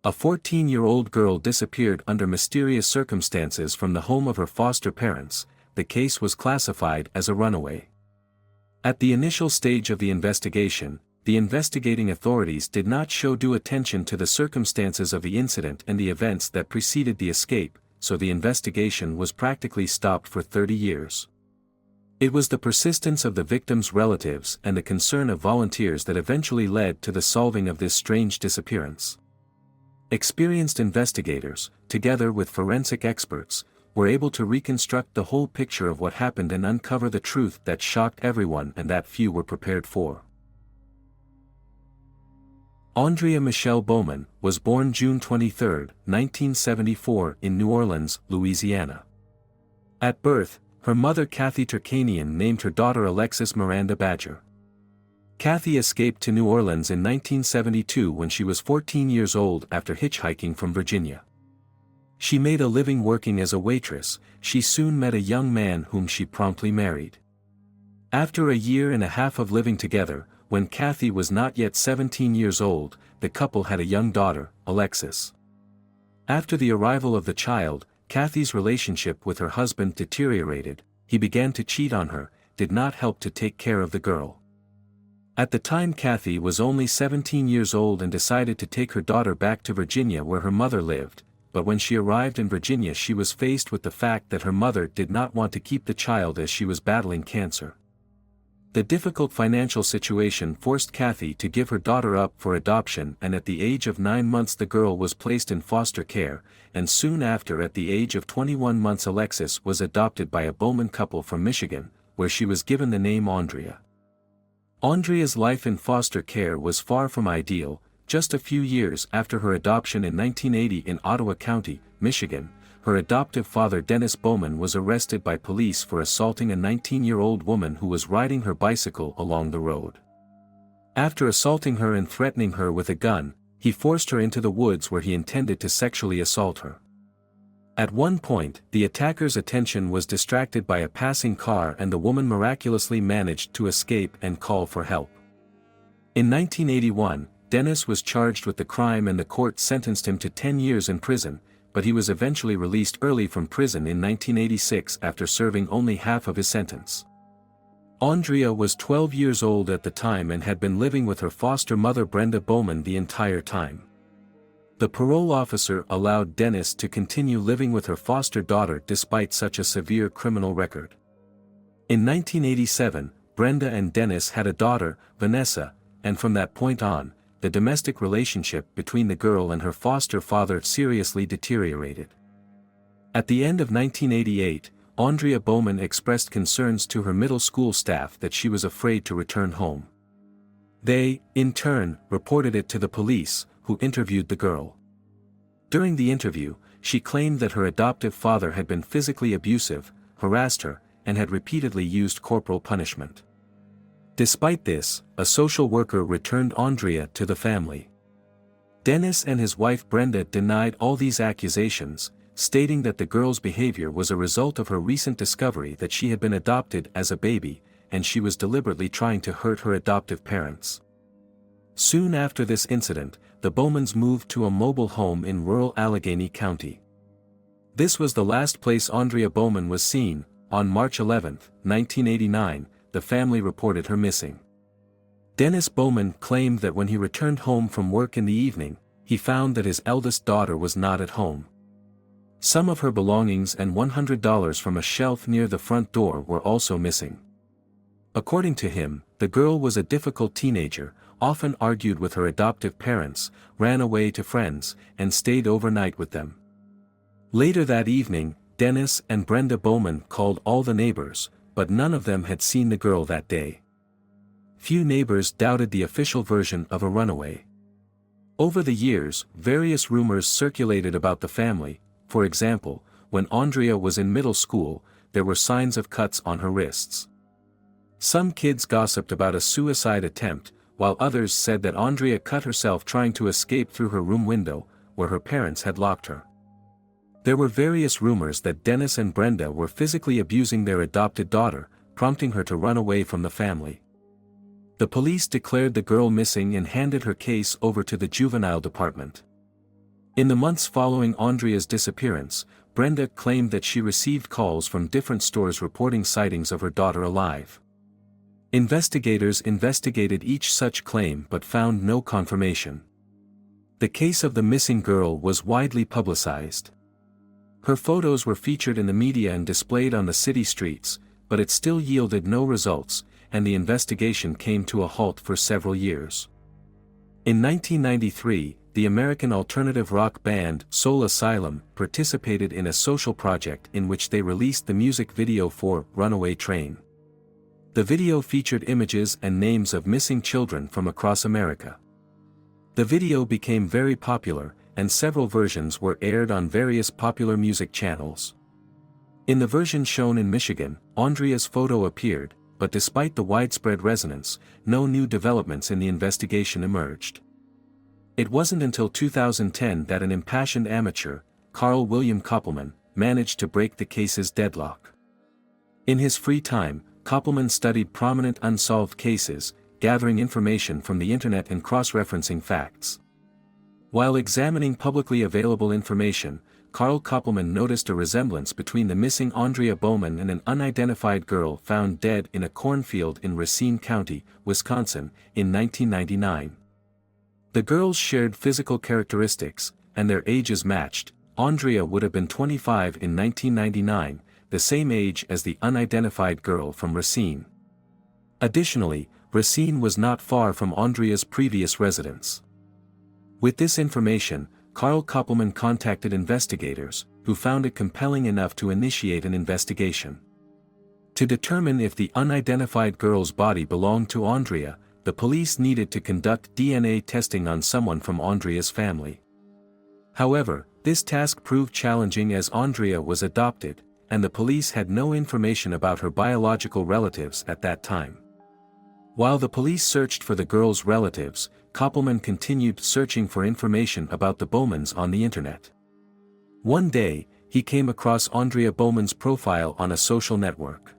A 14-year-old girl disappeared under mysterious circumstances from the home of her foster parents. The case was classified as a runaway. At the initial stage of the investigation, the investigating authorities did not show due attention to the circumstances of the incident and the events that preceded the escape, so the investigation was practically stopped for 30 years. It was the persistence of the victim's relatives and the concern of volunteers that eventually led to the solving of this strange disappearance. Experienced investigators, together with forensic experts, were able to reconstruct the whole picture of what happened and uncover the truth that shocked everyone and that few were prepared for. Aundria Michelle Bowman was born June 23, 1974 in New Orleans, Louisiana. At birth, her mother Kathy Turkanian named her daughter Alexis Miranda Badger. Kathy escaped to New Orleans in 1972 when she was 14 years old after hitchhiking from Virginia. She made a living working as a waitress. She soon met a young man whom she promptly married. After a year and a half of living together, when Kathy was not yet 17 years old, the couple had a young daughter, Alexis. After the arrival of the child, Kathy's relationship with her husband deteriorated. He began to cheat on her, did not help to take care of the girl. At the time Kathy was only 17 years old and decided to take her daughter back to Virginia where her mother lived, but when she arrived in Virginia she was faced with the fact that her mother did not want to keep the child as she was battling cancer. The difficult financial situation forced Kathy to give her daughter up for adoption, and at the age of 9 months the girl was placed in foster care, and soon after at the age of 21 months Alexis was adopted by a Bowman couple from Michigan, where she was given the name Aundria. Aundria's life in foster care was far from ideal. Just a few years after her adoption in 1980 in Ottawa County, Michigan, her adoptive father Dennis Bowman was arrested by police for assaulting a 19-year-old woman who was riding her bicycle along the road. After assaulting her and threatening her with a gun, he forced her into the woods where he intended to sexually assault her. At one point, the attacker's attention was distracted by a passing car and the woman miraculously managed to escape and call for help. In 1981, Dennis was charged with the crime and the court sentenced him to 10 years in prison, but he was eventually released early from prison in 1986 after serving only half of his sentence. Aundria was 12 years old at the time and had been living with her foster mother Brenda Bowman the entire time. The parole officer allowed Dennis to continue living with her foster daughter despite such a severe criminal record. In 1987, Brenda and Dennis had a daughter, Vanessa, and from that point on, the domestic relationship between the girl and her foster father seriously deteriorated. At the end of 1988, Aundria Bowman expressed concerns to her middle school staff that she was afraid to return home. They, in turn, reported it to the police, who interviewed the girl. During the interview, she claimed that her adoptive father had been physically abusive, harassed her, and had repeatedly used corporal punishment. Despite this, a social worker returned Aundria to the family. Dennis and his wife Brenda denied all these accusations, stating that the girl's behavior was a result of her recent discovery that she had been adopted as a baby, and she was deliberately trying to hurt her adoptive parents. Soon after this incident, the Bowmans moved to a mobile home in rural Allegheny County. This was the last place Aundria Bowman was seen. On March 11, 1989, the family reported her missing. Dennis Bowman claimed that when he returned home from work in the evening, he found that his eldest daughter was not at home. Some of her belongings and $100 from a shelf near the front door were also missing. According to him, the girl was a difficult teenager, often argued with her adoptive parents, ran away to friends, and stayed overnight with them. Later that evening, Dennis and Brenda Bowman called all the neighbors, but none of them had seen the girl that day. Few neighbors doubted the official version of a runaway. Over the years, various rumors circulated about the family. For example, when Aundria was in middle school, there were signs of cuts on her wrists. Some kids gossiped about a suicide attempt, while others said that Aundria cut herself trying to escape through her room window, where her parents had locked her. There were various rumors that Dennis and Brenda were physically abusing their adopted daughter, prompting her to run away from the family. The police declared the girl missing and handed her case over to the juvenile department. In the months following Aundria's disappearance, Brenda claimed that she received calls from different stores reporting sightings of her daughter alive. Investigators investigated each such claim but found no confirmation. The case of the missing girl was widely publicized. Her photos were featured in the media and displayed on the city streets, but it still yielded no results, and the investigation came to a halt for several years. In 1993, the American alternative rock band Soul Asylum participated in a social project in which they released the music video for Runaway Train. The video featured images and names of missing children from across America. The video became very popular, and several versions were aired on various popular music channels. In the version shown in Michigan, Aundria's photo appeared, but despite the widespread resonance, no new developments in the investigation emerged. It wasn't until 2010 that an impassioned amateur, Carl William Koppelman, managed to break the case's deadlock. In his free time, Koppelman studied prominent unsolved cases, gathering information from the internet and cross-referencing facts. While examining publicly available information, Carl Koppelman noticed a resemblance between the missing Aundria Bowman and an unidentified girl found dead in a cornfield in Racine County, Wisconsin, in 1999. The girls shared physical characteristics, and their ages matched. Aundria would have been 25 in 1999, the same age as the unidentified girl from Racine. Additionally, Racine was not far from Aundria's previous residence. With this information, Carl Koppelman contacted investigators, who found it compelling enough to initiate an investigation. To determine if the unidentified girl's body belonged to Aundria, the police needed to conduct DNA testing on someone from Aundria's family. However, this task proved challenging as Aundria was adopted, and the police had no information about her biological relatives at that time. While the police searched for the girl's relatives, Koppelman continued searching for information about the Bowmans on the internet. One day, he came across Aundria Bowman's profile on a social network.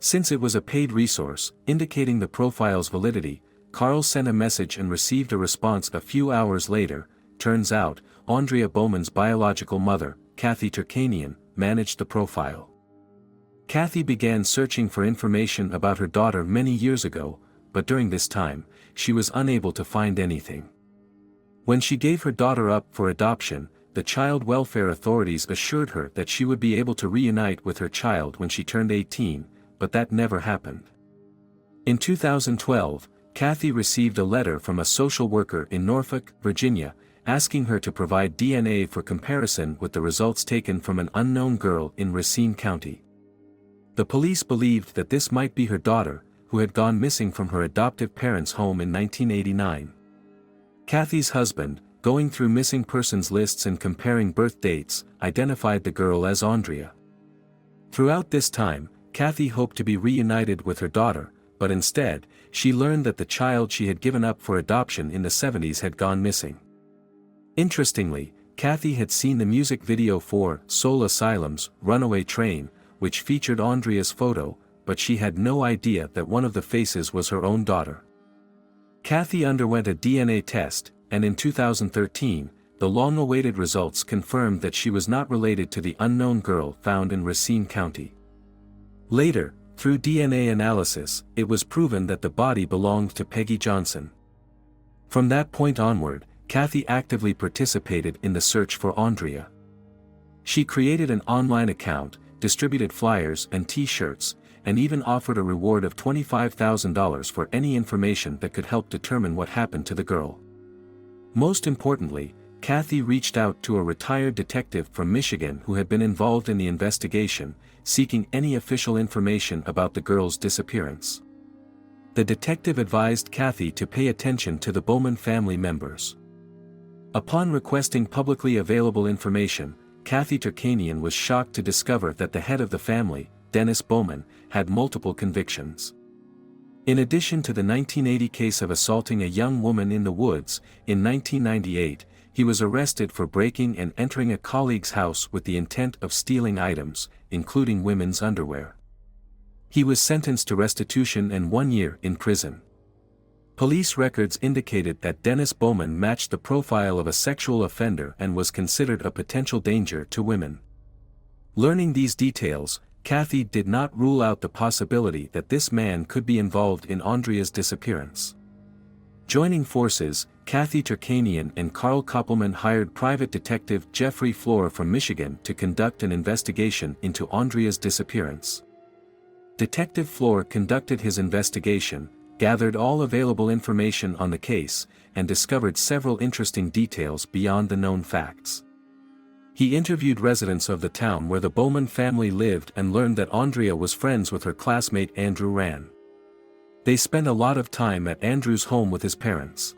Since it was a paid resource, indicating the profile's validity, Carl sent a message and received a response a few hours later. Turns out, Aundria Bowman's biological mother, Kathy Turkanian, managed the profile. Kathy began searching for information about her daughter many years ago, but during this time, she was unable to find anything. When she gave her daughter up for adoption, the child welfare authorities assured her that she would be able to reunite with her child when she turned 18, but that never happened. In 2012, Kathy received a letter from a social worker in Norfolk, Virginia, asking her to provide DNA for comparison with the results taken from an unknown girl in Racine County. The police believed that this might be her daughter, who had gone missing from her adoptive parents' home in 1989. Kathy's husband, going through missing persons lists and comparing birth dates, identified the girl as Aundria. Throughout this time, Kathy hoped to be reunited with her daughter, but instead, she learned that the child she had given up for adoption in the 70s had gone missing. Interestingly, Kathy had seen the music video for Soul Asylum's Runaway Train, which featured Aundria's photo, but she had no idea that one of the faces was her own daughter. Kathy underwent a DNA test, and in 2013, the long-awaited results confirmed that she was not related to the unknown girl found in Racine County. Later, through DNA analysis, it was proven that the body belonged to Peggy Johnson. From that point onward, Kathy actively participated in the search for Aundria. She created an online account, distributed flyers and T-shirts, and even offered a reward of $25,000 for any information that could help determine what happened to the girl. Most importantly, Kathy reached out to a retired detective from Michigan who had been involved in the investigation, seeking any official information about the girl's disappearance. The detective advised Kathy to pay attention to the Bowman family members. Upon requesting publicly available information, Kathy Turkanian was shocked to discover that the head of the family, Dennis Bowman, had multiple convictions. In addition to the 1980 case of assaulting a young woman in the woods, in 1998, he was arrested for breaking and entering a colleague's house with the intent of stealing items, including women's underwear. He was sentenced to restitution and 1 year in prison. Police records indicated that Dennis Bowman matched the profile of a sexual offender and was considered a potential danger to women. Learning these details, Kathy did not rule out the possibility that this man could be involved in Aundria's disappearance. Joining forces, Kathy Turkanian and Carl Koppelman hired private detective Jeffrey Floor from Michigan to conduct an investigation into Aundria's disappearance. Detective Floor conducted his investigation, gathered all available information on the case, and discovered several interesting details beyond the known facts. He interviewed residents of the town where the Bowman family lived and learned that Aundria was friends with her classmate Andrew Rand. They spent a lot of time at Andrew's home with his parents.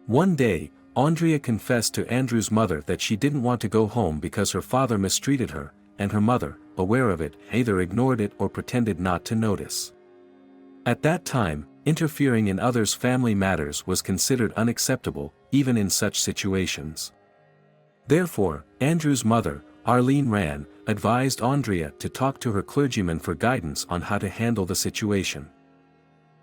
One day, Aundria confessed to Andrew's mother that she didn't want to go home because her father mistreated her, and her mother, aware of it, either ignored it or pretended not to notice. At that time, interfering in others' family matters was considered unacceptable, even in such situations. Therefore, Andrew's mother, Arlene Rand, advised Aundria to talk to her clergyman for guidance on how to handle the situation.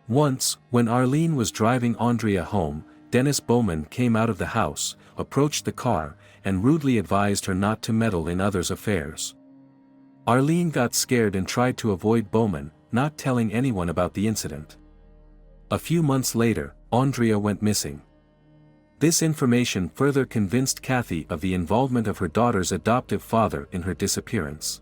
Once, when Arlene was driving Aundria home, Dennis Bowman came out of the house, approached the car, and rudely advised her not to meddle in others' affairs. Arlene got scared and tried to avoid Bowman, not telling anyone about the incident. A few months later, Aundria went missing. This information further convinced Kathy of the involvement of her daughter's adoptive father in her disappearance.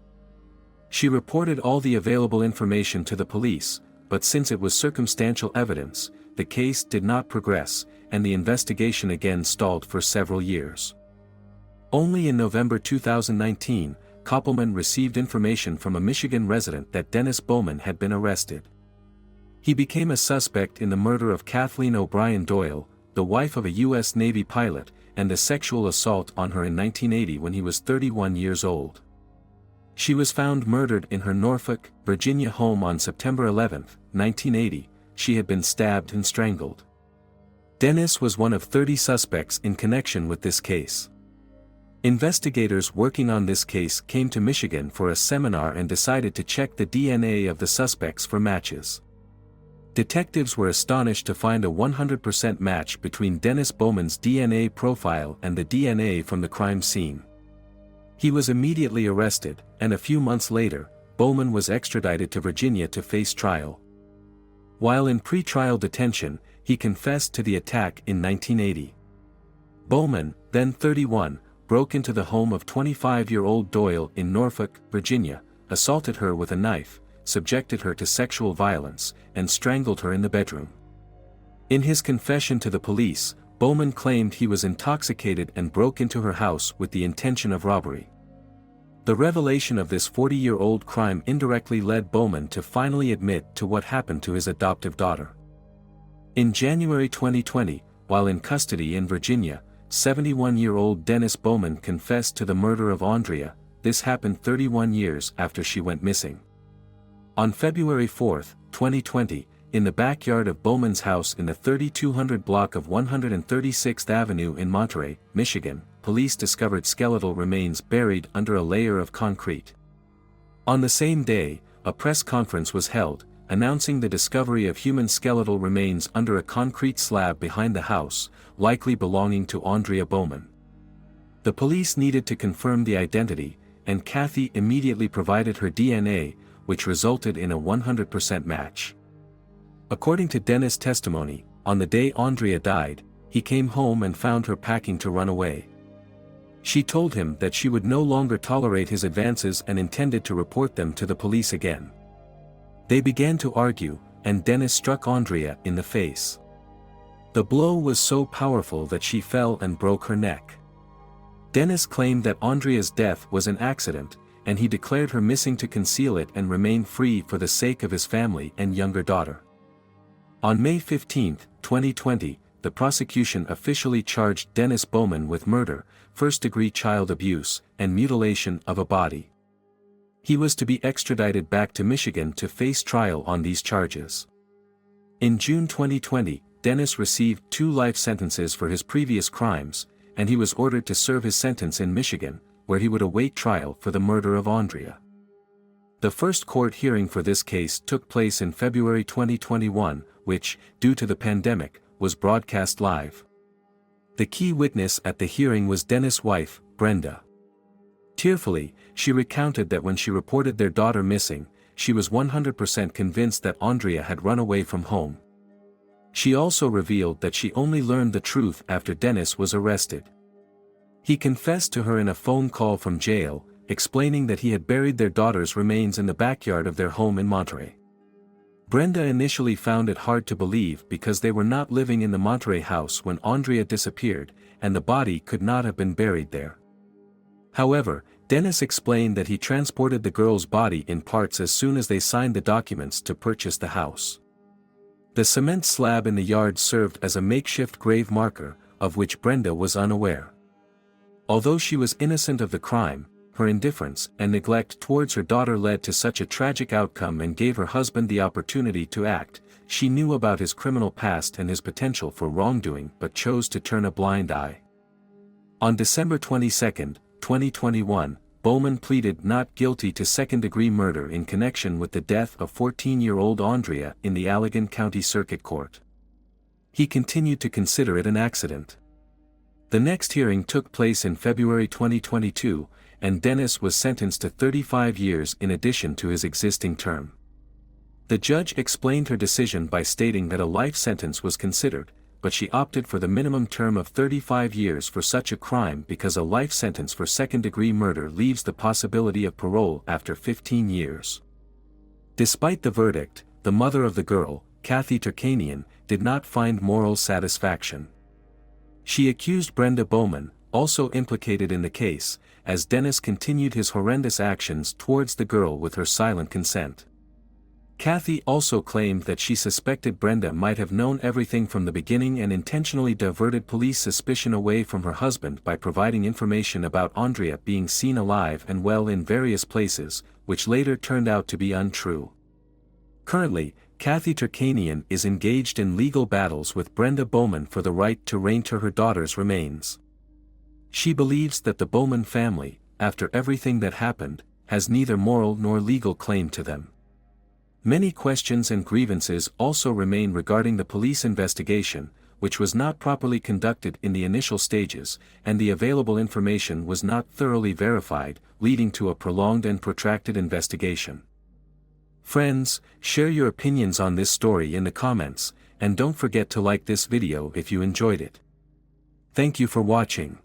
She reported all the available information to the police, but since it was circumstantial evidence, the case did not progress, and the investigation again stalled for several years. Only in November 2019, Koppelman received information from a Michigan resident that Dennis Bowman had been arrested. He became a suspect in the murder of Kathleen O'Brien Doyle, the wife of a U.S. Navy pilot, and the sexual assault on her in 1980 when he was 31 years old. She was found murdered in her Norfolk, Virginia home on September 11, 1980. She had been stabbed and strangled. Dennis was one of 30 suspects in connection with this case. Investigators working on this case came to Michigan for a seminar and decided to check the DNA of the suspects for matches. Detectives were astonished to find a 100% match between Dennis Bowman's DNA profile and the DNA from the crime scene. He was immediately arrested, and a few months later, Bowman was extradited to Virginia to face trial. While in pre-trial detention, he confessed to the attack in 1980. Bowman, then 31, broke into the home of 25-year-old Doyle in Norfolk, Virginia, assaulted her with a knife, subjected her to sexual violence, and strangled her in the bedroom. In his confession to the police, Bowman claimed he was intoxicated and broke into her house with the intention of robbery. The revelation of this 40-year-old crime indirectly led Bowman to finally admit to what happened to his adoptive daughter. In January 2020, while in custody in Virginia, 71-year-old Dennis Bowman confessed to the murder of Aundria. This happened 31 years after she went missing. On February 4, 2020, in the backyard of Bowman's house in the 3200 block of 136th Avenue in Monterey, Michigan, police discovered skeletal remains buried under a layer of concrete. On the same day, a press conference was held, announcing the discovery of human skeletal remains under a concrete slab behind the house, likely belonging to Aundria Bowman. The police needed to confirm the identity, and Kathy immediately provided her DNA, which resulted in a 100% match. According to Dennis' testimony, on the day Aundria died, he came home and found her packing to run away. She told him that she would no longer tolerate his advances and intended to report them to the police again. They began to argue, and Dennis struck Aundria in the face. The blow was so powerful that she fell and broke her neck. Dennis claimed that Aundria's death was an accident, and he declared her missing to conceal it and remain free for the sake of his family and younger daughter. On May 15, 2020, the prosecution officially charged Dennis Bowman with murder, first-degree child abuse, and mutilation of a body. He was to be extradited back to Michigan to face trial on these charges. In June 2020, Dennis received 2 life sentences for his previous crimes, and he was ordered to serve his sentence in Michigan, where he would await trial for the murder of Aundria. The first court hearing for this case took place in February 2021, which, due to the pandemic, was broadcast live. The key witness at the hearing was Dennis' wife, Brenda. Tearfully, she recounted that when she reported their daughter missing, she was 100% convinced that Aundria had run away from home. She also revealed that she only learned the truth after Dennis was arrested. He confessed to her in a phone call from jail, explaining that he had buried their daughter's remains in the backyard of their home in Monterey. Brenda initially found it hard to believe because they were not living in the Monterey house when Aundria disappeared, and the body could not have been buried there. However, Dennis explained that he transported the girl's body in parts as soon as they signed the documents to purchase the house. The cement slab in the yard served as a makeshift grave marker, of which Brenda was unaware. Although she was innocent of the crime, her indifference and neglect towards her daughter led to such a tragic outcome and gave her husband the opportunity to act. She knew about his criminal past and his potential for wrongdoing but chose to turn a blind eye. On December 22, 2021, Bowman pleaded not guilty to second-degree murder in connection with the death of 14-year-old Aundria in the Allegan County Circuit Court. He continued to consider it an accident. The next hearing took place in February 2022, and Dennis was sentenced to 35 years in addition to his existing term. The judge explained her decision by stating that a life sentence was considered, but she opted for the minimum term of 35 years for such a crime because a life sentence for second-degree murder leaves the possibility of parole after 15 years. Despite the verdict, the mother of the girl, Kathy Turkanian, did not find moral satisfaction. She accused Brenda Bowman, also implicated in the case, as Dennis continued his horrendous actions towards the girl with her silent consent. Kathy also claimed that she suspected Brenda might have known everything from the beginning and intentionally diverted police suspicion away from her husband by providing information about Aundria being seen alive and well in various places, which later turned out to be untrue. Currently, Kathy Turkanian is engaged in legal battles with Brenda Bowman for the right to reinter her daughter's remains. She believes that the Bowman family, after everything that happened, has neither moral nor legal claim to them. Many questions and grievances also remain regarding the police investigation, which was not properly conducted in the initial stages, and the available information was not thoroughly verified, leading to a prolonged and protracted investigation. Friends, share your opinions on this story in the comments, and don't forget to like this video if you enjoyed it. Thank you for watching.